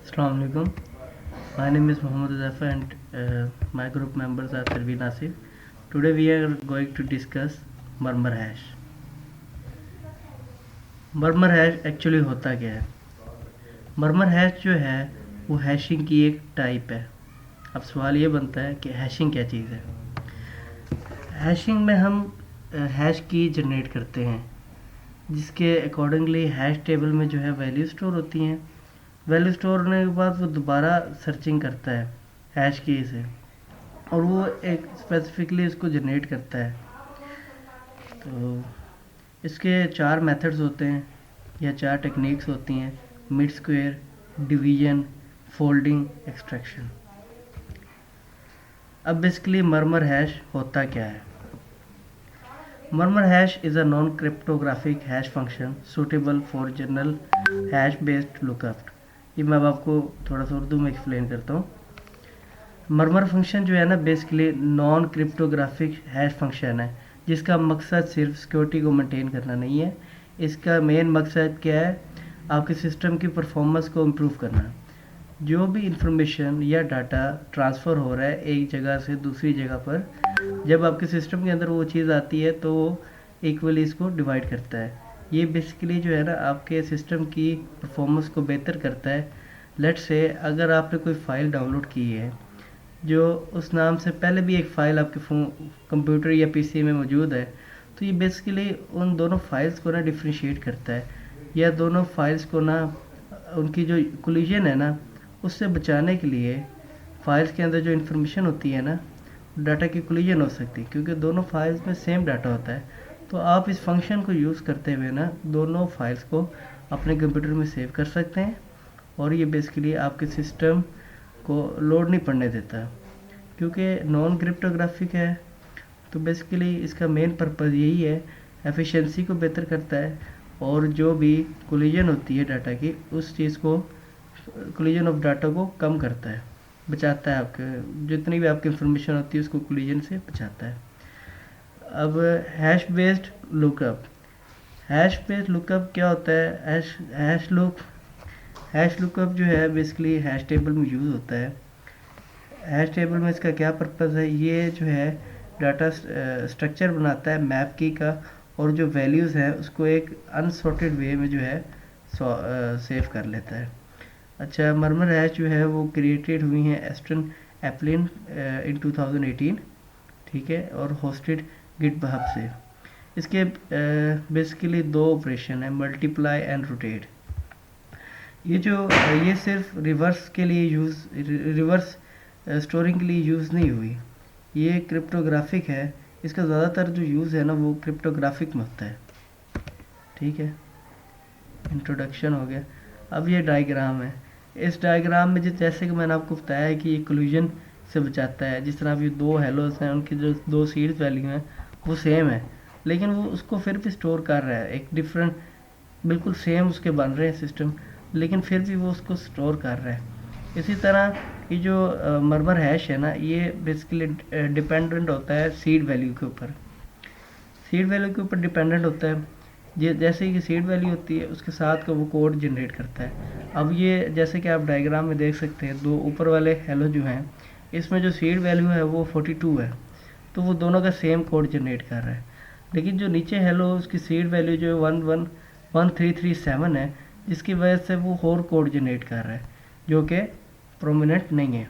Assalamu alaikum. My name is Muhammad Zafa and my group members are Sarveen Asif. Today we are going to discuss murmur hash. Murmur hash actually होता क्या है? Murmur hash जो है वो hashing की एक type है। अब सवाल ये बनता है कि हैशिंग क्या चीज़ है? हैशिंग में हम हैश की जनरेट करते हैं जिसके अकॉर्डिंगली हैश टेबल में जो है वैल्यू स्टोर होती हैं। वैल्यू स्टोर होने के बाद वो दोबारा सर्चिंग करता है हैश की से और वो एक स्पेसिफिकली इसको जनरेट करता है। तो इसके 4 मेथड्स होते हैं या 4 टेक्निक्स होती हैं: mid square, division, folding, extraction. अब बेसिकली मर्मर हैश होता क्या है? Murmur hash is a non-cryptographic hash function suitable for general hash-based lookup। ये मैं अब आपको थोड़ा सा उर्दू में एक्सप्लेन करता हूँ। मर्मर फंक्शन जो है ना basically non cryptographic hash function है जिसका मकसद सिर्फ सिक्योरिटी को मेंटेन करना नहीं है। इसका मेन मकसद क्या है? आपके सिस्टम की परफॉर्मेंस को इम्प्रूव करना। जो भी इंफॉर्मेशन या डाटा ट्रांसफ़र हो रहा है एक जगह से दूसरी जगह पर, जब आपके सिस्टम के अंदर वो चीज़ आती है तो वो इक्वली इसको डिवाइड करता है। ये बेसिकली जो है ना आपके सिस्टम की परफॉर्मेंस को बेहतर करता है। लेट्स से अगर आपने कोई फ़ाइल डाउनलोड की है जो उस नाम से पहले भी एक फ़ाइल आपके कंप्यूटर या पीसी में मौजूद है, तो ये बेसिकली उन दोनों फाइल्स को ना डिफ्रेंशिएट करता है या दोनों फाइल्स को ना उनकी जो कोलिजन है ना उससे बचाने के लिए फाइल्स के अंदर जो इन्फॉर्मेशन होती है ना डाटा की कोलिजन हो सकती है क्योंकि दोनों फाइल्स में सेम डाटा होता है। तो आप इस फंक्शन को यूज़ करते हुए ना दोनों फाइल्स को अपने कंप्यूटर में सेव कर सकते हैं और ये बेसिकली आपके सिस्टम को लोड नहीं पड़ने देता क्योंकि नॉन क्रिप्टोग्राफिक है। तो बेसिकली इसका मेन पर्पज़ यही है, एफिशिएंसी को बेहतर करता है और जो भी कोलिजन होती है डाटा की उस चीज़ को कोलिजन ऑफ डाटा को कम करता है, बचाता है। आपके जितनी भी आपकी इंफॉर्मेशन होती है उसको कोलिजन से बचाता है। अब hash based lookup. Hash based lookup क्या होता है? हैश लुकअप जो है बेसिकली हैश टेबल में यूज़ होता है। हैश टेबल में इसका क्या पर्पज़ है? ये जो है डाटा स्ट्रक्चर बनाता है मैप की का और जो वैल्यूज़ हैं उसको एक अनसॉर्टेड वे में जो है सेव कर लेता है। अच्छा, मर्मर हैश जो है वो क्रिएटेड हुई हैं एस्टन एप्लिन इन 2018, ठीक है, और होस्टेड गिटहब से। इसके बेसिकली 2 ऑपरेशन है, मल्टीप्लाई एंड रोटेट। ये सिर्फ रिवर्स के लिए रिवर्स स्टोरिंग के लिए यूज़ नहीं हुई, ये क्रिप्टोग्राफिक है। इसका ज़्यादातर जो यूज़ है ना वो क्रिप्टोग्राफिक में होता है। ठीक है, इंट्रोडक्शन हो गया। अब ये डायग्राम है। इस डायग्राम में जैसे कि मैंने आपको बताया है कि ये कोलिजन से बचाता है। जिस तरह अब ये 2 हेलोस हैं उनकी जो 2 सीड्स वैल्यू हैं वो सेम है लेकिन वो उसको फिर भी स्टोर कर रहा है। एक डिफरेंट बिल्कुल सेम उसके बन रहे हैं सिस्टम लेकिन फिर भी वो उसको स्टोर कर रहा है। इसी तरह ये जो मर्मर हैश है ना ये बेसिकली डिपेंडेंट होता है सीड वैल्यू के ऊपर। सीड वैल्यू के ऊपर डिपेंडेंट होता है। जैसे कि सीड वैल्यू होती है उसके साथ का वो कोड जनरेट करता है। अब ये जैसे कि आप डायग्राम में देख सकते हैं 2 ऊपर वाले हेलो जो हैं इसमें जो सीड वैल्यू है वो 42 है, तो वो दोनों का सेम कोड जनरेट कर रहा है। लेकिन जो नीचे हेलो उसकी सीड वैल्यू जो है 11337 है जिसकी वजह से वो और कोड जनरेट कर रहा है जो कि प्रोमिनेंट नहीं है।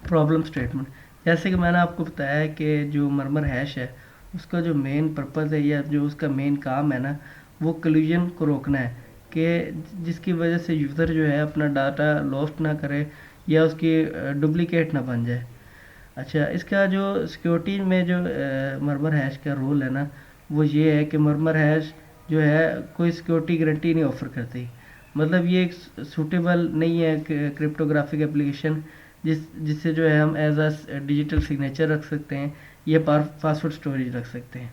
Problem statement. जैसे कि मैंने आपको बताया है कि जो मर्मर हैश है उसका जो मेन पर्पज़ है या जो उसका मेन काम है ना वो कोलिजन को रोकना है कि जिसकी वजह से यूज़र जो है अपना डाटा लॉस्ट ना करे या उसकी डुप्लीकेट ना बन जाए। अच्छा, इसका जो सिक्योरिटी में जो मर्मर हैश का रोल है ना वो ये है कि मर्मर हैश जो है कोई सिक्योरिटी गारंटी नहीं ऑफ़र करती। मतलब ये एक सूटेबल नहीं है क्रिप्टोग्राफिक एप्लीकेशन जिससे जो है हम एज अ डिजिटल सिग्नेचर रख सकते हैं या पासवर्ड स्टोरेज रख सकते हैं।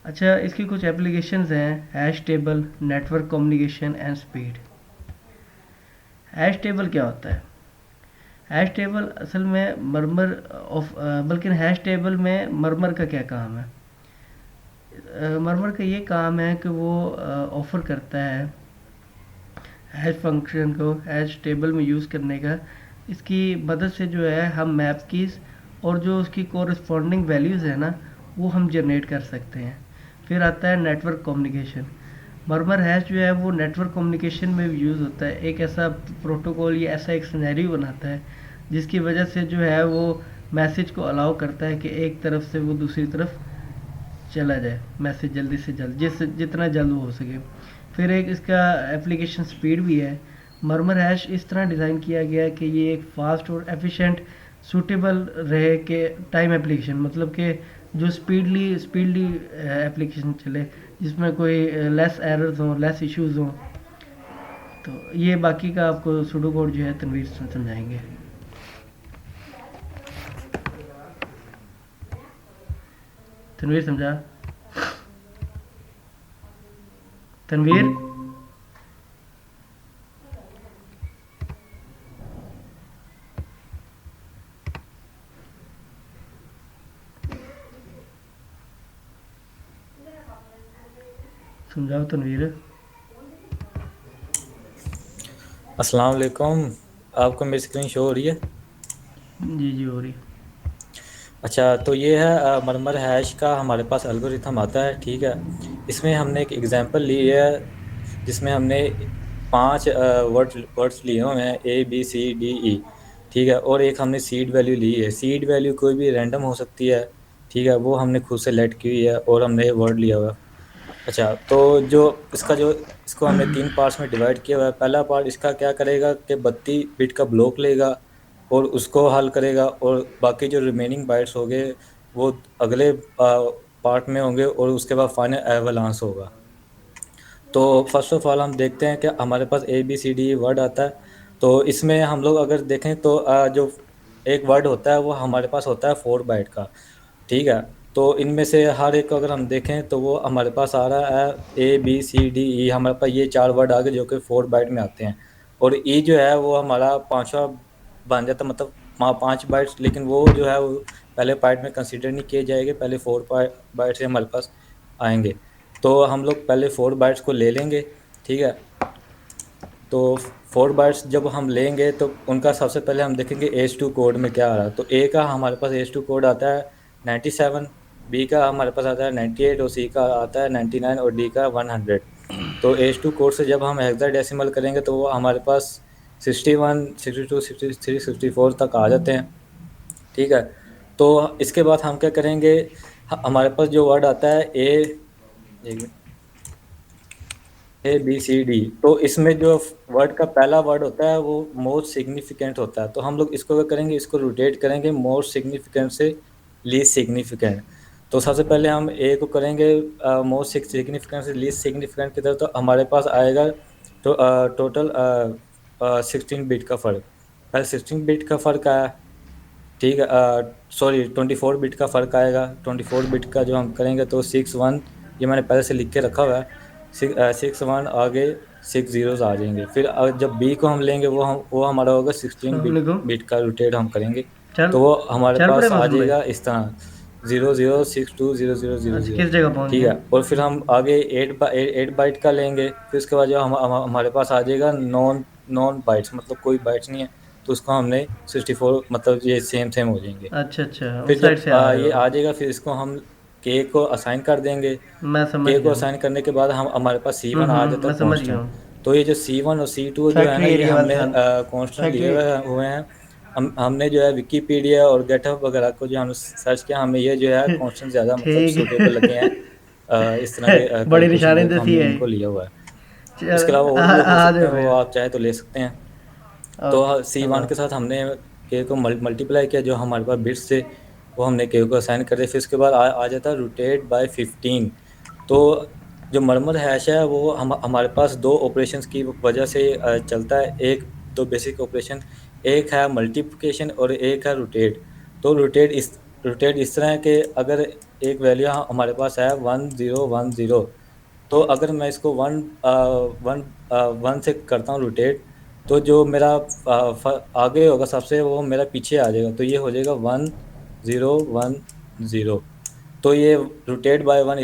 अच्छा, इसकी कुछ एप्लीकेशंस हैं: hash table, network communication and speed. Hash table क्या होता है? हैश टेबल असल में मर्मर ऑफ बल्कि हैश टेबल में मर्मर का क्या काम है? मरमर का ये काम है कि वो ऑफ़र करता है हैश फंक्शन को हैश टेबल में यूज़ करने का। इसकी मदद से जो है हम मैप कीज़ और जो उसकी कोरस्पॉन्डिंग वैल्यूज़ है ना, वो हम जनरेट कर सकते हैं। फिर आता है नेटवर्क कम्युनिकेशन। मरमर हैश जो है वो नेटवर्क कम्युनिकेशन में भी यूज़ होता है। एक ऐसा प्रोटोकॉल या ऐसा एक सिनेरियो बनाता है जिसकी वजह से जो है वो मैसेज को अलाउ करता है कि एक तरफ से वो दूसरी तरफ चला जाए मैसेज जल्दी से जल्द, जितना जल्द वो हो सके। फिर एक इसका एप्लीकेशन स्पीड भी है। मरमर हैश इस तरह डिज़ाइन किया गया है कि ये एक फास्ट और एफिशिएंट सूटेबल रहे कि टाइम एप्लीकेशन, मतलब कि जो स्पीडली एप्लीकेशन चले, जिसमें कोई लेस एरर्स हों, लेस इश्यूज हों। तो ये बाकी का आपको सूडो कोड जो है तनवीर समझाएंगे। तनवीर समझा? तनवीर समझाओ तनवीर। अस्सलाम वालेकुम। आपको मेरी स्क्रीन शो हो रही है? जी जी हो रही। अच्छा, तो ये है मरमर हैश का हमारे पास एल्गोरिथम आता है। ठीक है, इसमें हमने एक एग्जांपल ली है जिसमें हमने 5 वर्ड्स लिए हुए हैं ABCDE। ठीक है, और एक हमने सीड वैल्यू ली है। सीड वैल्यू कोई भी रैंडम हो सकती है। ठीक है, वो हमने खुद सेलेक्ट की हुई है और हमने वर्ड लिया हुआ है। अच्छा, तो जो जो इसको हमने 3 पार्ट्स में डिवाइड किया हुआ है। पहला पार्ट इसका क्या करेगा कि 32 बिट का ब्लॉक लेगा और उसको हल करेगा, और बाकी जो रिमेनिंग बाइट्स हो गए वो अगले पार्ट में होंगे, और उसके बाद फाइनल एवलांस होगा। तो फर्स्ट ऑफ ऑल हम देखते हैं कि हमारे पास ABCD वर्ड आता है। तो इसमें हम लोग अगर देखें तो जो एक वर्ड होता है वो हमारे पास होता है 4 बाइट का। ठीक है, तो इनमें से हर एक को अगर हम देखें तो वो हमारे पास आ रहा है ABCDE। हमारे पास ये 4 वर्ड आ गए जो कि 4 बाइट में आते हैं, और ई जो है वो हमारा पांचवा बन जाता है, मतलब 5 बाइट्स। लेकिन वो जो है वो पहले बाइट में कंसीडर नहीं किए जाएंगे, पहले 4 बाइट से हमारे पास आएंगे। तो हम लोग पहले 4 बाइट्स को ले लेंगे। ठीक है, तो 4 बाइट्स जब हम लेंगे तो उनका सबसे पहले हम देखेंगे H2 कोड में क्या आ रहा है। तो ए का हमारे पास H2 कोड आता है 97, बी का हमारे पास आता है 98, और सी का आता है 99, और डी का 100। तो H2 कोड से जब हम हेक्साडेसिमल करेंगे तो वो हमारे पास 61, 62, 63, 64 तक आ जाते हैं। ठीक है, तो इसके बाद हम क्या करेंगे, हमारे पास जो वर्ड आता है ABCD, तो इसमें जो वर्ड का पहला वर्ड होता है वो मोस्ट सिग्निफिकेंट होता है। तो हम लोग इसको क्या करेंगे, इसको रोटेट करेंगे मोस्ट सिग्निफिकेंट से लीस्ट सिग्निफिकेंट। तो सबसे पहले हम ए को करेंगे मोस्ट सिग्निफिकेंट से लीस्ट सिग्निफिकेंट की तरफ। तो हमारे पास आएगा तो टोटल 16 बिट का फ़र्क। पहले 16 बिट का फ़र्क आया। ठीक है, सॉरी 24 बिट का फ़र्क आएगा। 24 बिट का जो हम करेंगे तो 61, ये मैंने पहले से लिख के रखा हुआ है। 61 आगे 6 जीरोस आ जाएंगे। फिर जब बी को हम लेंगे वो हमारा होगा 16 अस्सलाम बिट वालेकुम। बिट का रोटेट हम करेंगे। चल तो वो हमारे चल पड़े पास आ मौसम भाई। जाएगा इस तरह 00620000। अच्छा किस जगह पहुंच ठीक गए? है, और फिर हम आगे 8 बाइट का लेंगे। फिर उसके बाद जो हमारे पास आ जाएगा नॉन नॉन बाइट्स, मतलब कोई बाइट्स नहीं है। तो उसको हमने 64, मतलब ये सेम सेम हो जाएंगे। अच्छा अच्छा फिर उस साइड जब से आ रहे ये हो। आ जाएगा फिर इसको हम के को असाइन कर देंगे। मैं समझ के को गया हूँ। असाइन करने के बाद हम हमारे पास C1 आ जाता मैं है समझ गया कांस्टेंट। हूँ। तो ये जो C1 और C2 जो है ना, फैक्ट्री ये एरिया वाला हमने था। कांस्टेंट लिए फैक्ट्री। हुए हैं। हमने जो है विकीपीडिया और गेटअप वगैरह को जो हमने सर्च किया, हमें ये जो है कांस्टेंट ज़्यादा मतलब ठीक सूटेबल लगे हैं। इस तरह के है। बड़ी कैलकुलेशन निशानी के, तो दसी हमने है। इनको लिया हुआ है। चल इसके अलावा और भी हो आ सकते जाओ हैं, वो फिर। आप चाहे तो ले सकते हैं। तो ओके C1 के अल्लाह। साथ हमने के को मल्टीप्लाई किया, जो हमारे पास बिट्स थे वो हमने के को असाइन कर दिया। फिर उसके बाद आ जाता है रोटेट बाय 15। तो जो मरमर हैश है वो हमारे पास दो ऑपरेशंस की वजह से चलता है। एक दो बेसिक ऑपरेशन, एक है मल्टीप्लिकेशन और एक है रोटेट। तो रोटेट इस तरह है कि अगर एक वैल्यू हमारे पास है 1010, तो अगर मैं इसको वन वन से करता हूँ रोटेट, तो जो मेरा आगे होगा सबसे वो मेरा पीछे आ जाएगा। तो ये हो जाएगा 1010। तो ये रोटेट बाय 1